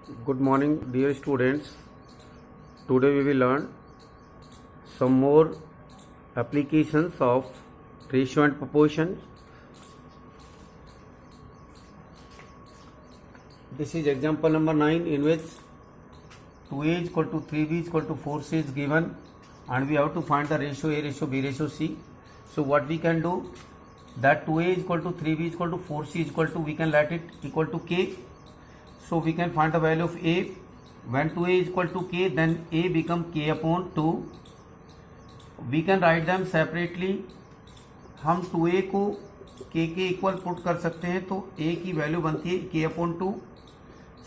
Good morning, dear students. Today we will learn some more applications of ratio and proportion. This is example number 9, in which 2a is equal to 3b is equal to 4c is given, and we have to find the ratio a ratio b ratio c. So what we can do, that 2a is equal to 3b is equal to 4c is equal to, we can let it equal to k. So we can find the value of a. When 2a is equal to k, then a become k upon 2. We can write them separately. हम 2a को k के equal put कर सकते हैं, तो a की value बनती है k upon 2.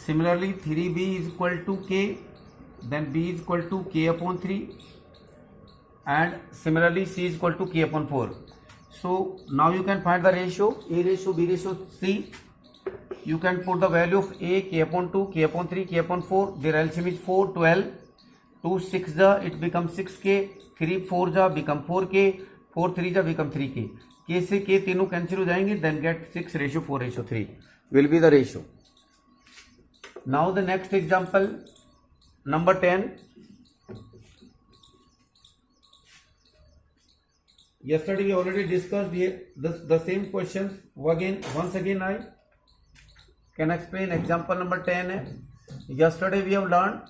Similarly 3b is equal to k, then b is equal to k upon 3, and similarly c is equal to k upon 4. So now you can find the ratio a ratio b ratio c. You can put the value of a k upon 2, k upon 3, k upon 4. Their LCM is 4, 12. 2 6 ja, it becomes 6k. 3 4 ja become 4k. 4 3 ja become 3k. k से k तीनों cancel हो जाएंगे. Then get 6 ratio 4 ratio 3 will be the ratio. Now the next example, number 10. Yesterday we already discussed here the same questions. Once again I can explain. Example number 10 है. Yesterday we have learned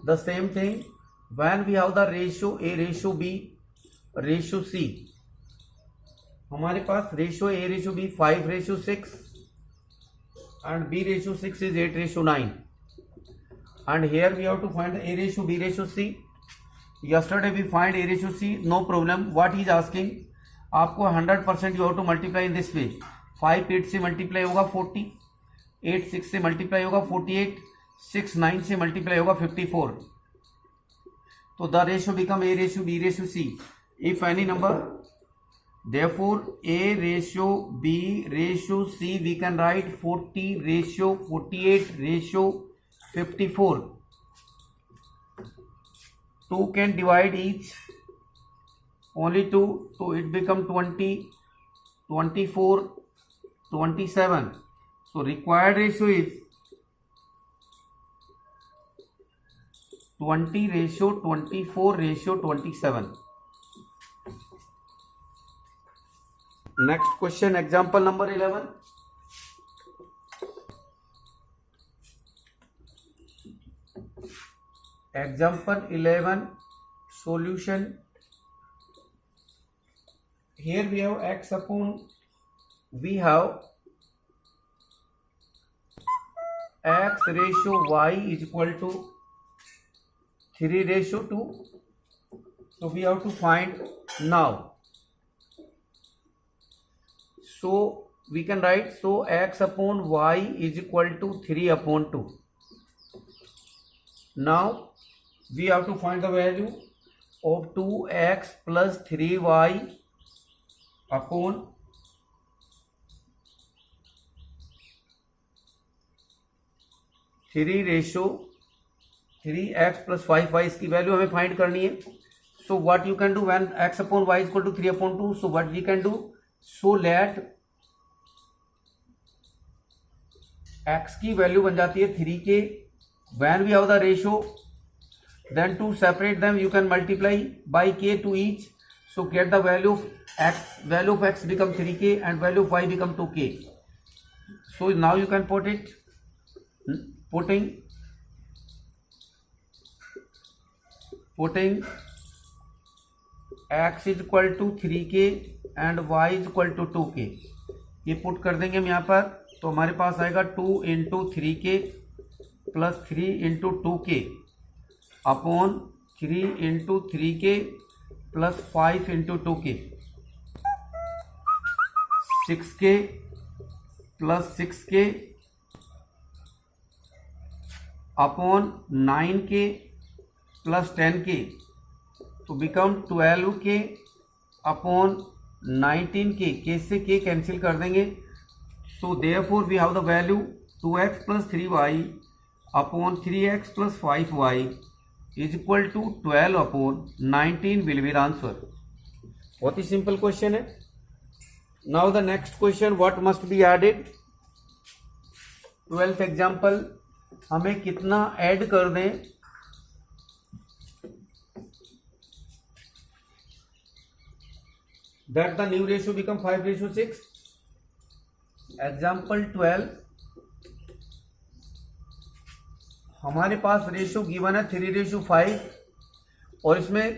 the same thing. When we have the ratio a ratio b ratio c, हमारे पास ratio a ratio b 5 ratio 6 and b ratio 6 is 8 ratio 9, and here we have to find a ratio b ratio c. Yesterday we find a ratio c, no problem. What he is asking, आपको 100% you have to multiply in this way. 5 8 से multiply होगा 40, 8 6 से multiply होगा 48, 6 9 से multiply होगा 54. तो the ratio become a ratio b ratio c. If any number, therefore a ratio b ratio c we can write 40 ratio 48 ratio 54. 2 can divide each, only 2, so it become 20, 24, 27. So required ratio is 20 ratio 24 ratio 27. Next question, example number 11. Example 11, solution. Here we have x upon, we have x ratio y is equal to 3 ratio 2. So we have to find now. So we can write, so x upon y is equal to 3 upon 2. Now we have to find the value of 2x plus 3y upon 3 ratio 3x plus 5y. इसकी value हमें find करनी है. So what you can do when x upon y is equal to 3 upon 2? So what we can do? So let x की value बन जाती है 3k. When we have the ratio, then to separate them you can multiply by k to each. So get the value of x. Value of x become 3k and value of y become 2k. So now you can put it. Putting x is equal to 3k and y is equal to 2k. ये put कर देंगे हम यहाँ पर, तो हमारे पास आएगा 2 into 3k plus 3 into 2k upon 3 into 3k plus 5 into 2k, 6k plus 6k upon 9k plus 10k, तो become 12k upon 19k. k से k कैंसिल कर देंगे. So therefore we have the value 2x plus 3y upon 3x plus 5y is equal to 12 upon 19 will be the answer. बहुत ही simple question है. Now the next question, what must be added? 12th example, हमें कितना add कर दें, that the new ratio become 5:6. Example 12, हमारे पास ratio given है 3:5 और इसमें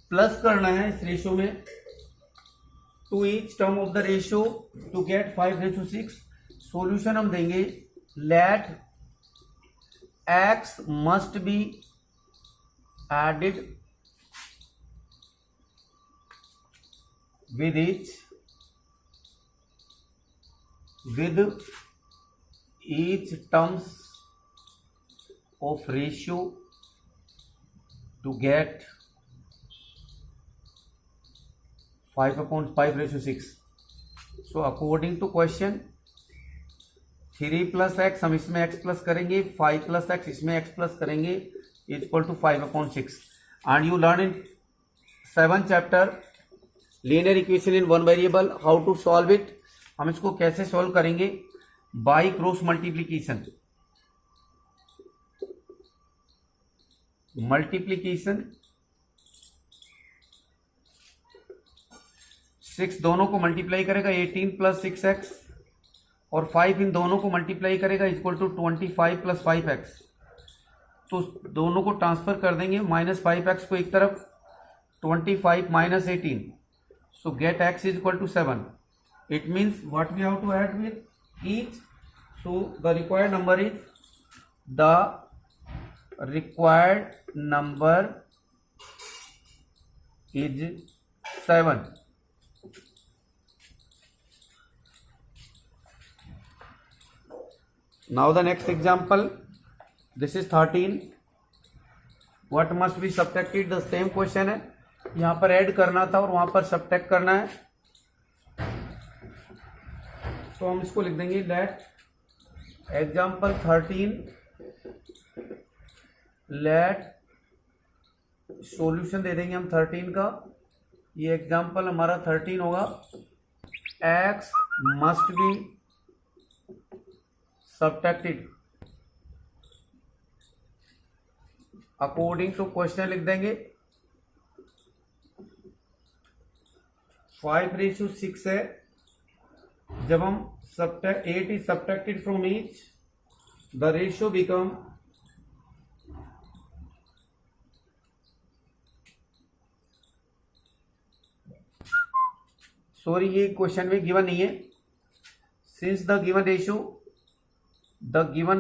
प्लस करना है इस रेशियो में to each term of the ratio to get 5:6. Solution हम देंगे let x must be added with each terms of ratio to get 5/5:6. So according to question 3 + x, हम इसमें x प्लस करेंगे, 5 + x इसमें x प्लस करेंगे, equal to 5/6. And you learn in 7th chapter linear equation in one variable how to solve it. हम इसको कैसे solve करेंगे, by cross multiplication. 6 दोनों को मल्टीप्लाई करेगा 18 + 6x और 5 इन दोनों को मल्टीप्लाई करेगा इक्वल टू 25 + 5x. तो दोनों को ट्रांसफर कर देंगे, -5x को एक तरफ, 25 - 18. So get x is equal to 7. It means what we have to add with each. So the required number is is 7. Now the next example, this is 13. What must be subtracted? The same question है, यहाँ पर add करना था और वहां पर subtract करना है. तो हम इसको लिख देंगे लेट एग्जाम्पल 13 लेट सॉल्यूशन दे देंगे हम 13 का. ये एग्जाम्पल हमारा 13 होगा. x must be subtracted according to question लिख देंगे. 5:6 है. जब हम 8 is subtracted from each, the ratio become sorry ये क्वेश्चन में गिवन नहीं है. Since the given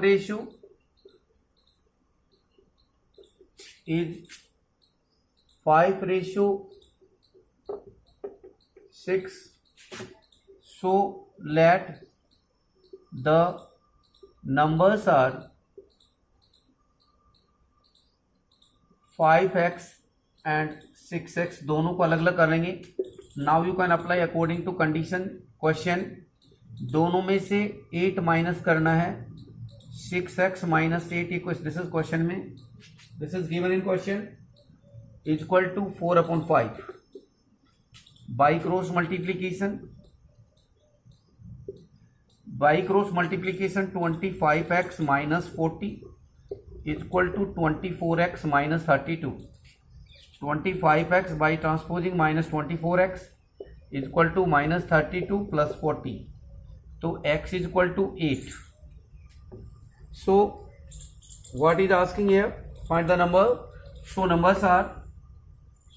ratio is 5:6, so let the numbers are 5x and 6x. दोनों को अलग अलग कर लेंगे. Now you can apply according to condition question. दोनों में से 8 माइनस करना है. 6x - 8 equal, this is question में, this is given in question, equal to 4/5. By cross multiplication 25x - 40 equal to 24x - 32. 25x by transposing -24x equal to -32 + 40. तो x is equal to 8. So what is asking here? Find the number. So numbers are,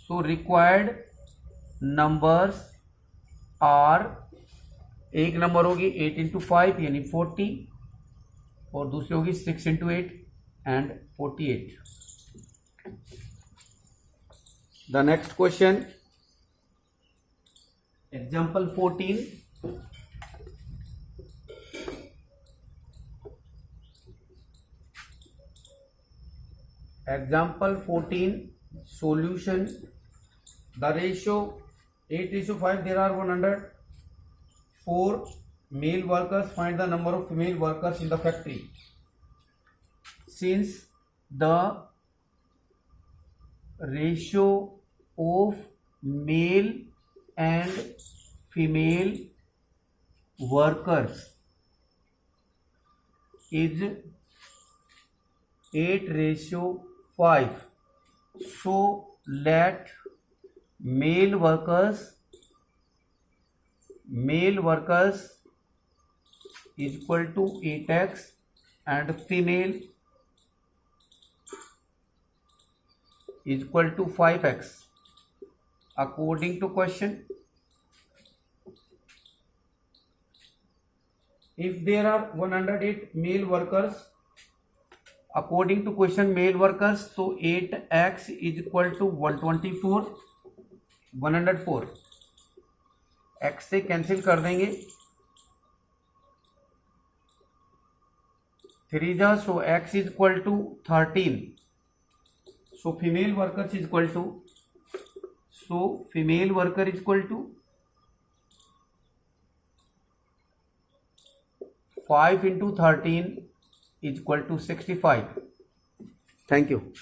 so required numbers are, एक number होगी 8 × 5 यानी 40 और दूसरी होगी 6 × 8 and 48. The next question, example 14. Example 14, solution. The ratio 8:5. There are 104 male workers. Find the number of female workers in the factory. Since the ratio of male and female workers is 8:5. So let male workers is equal to 8x and female is equal to 5x according to question. If there are 108 male workers, according to question male workers, so 8x is equal to 124, 104. x से cancel कर देंगे, 3 जा, so x is equal to 13. So female workers is equal to, so female worker is equal to 5 into 13 is equal to 65. Thank you.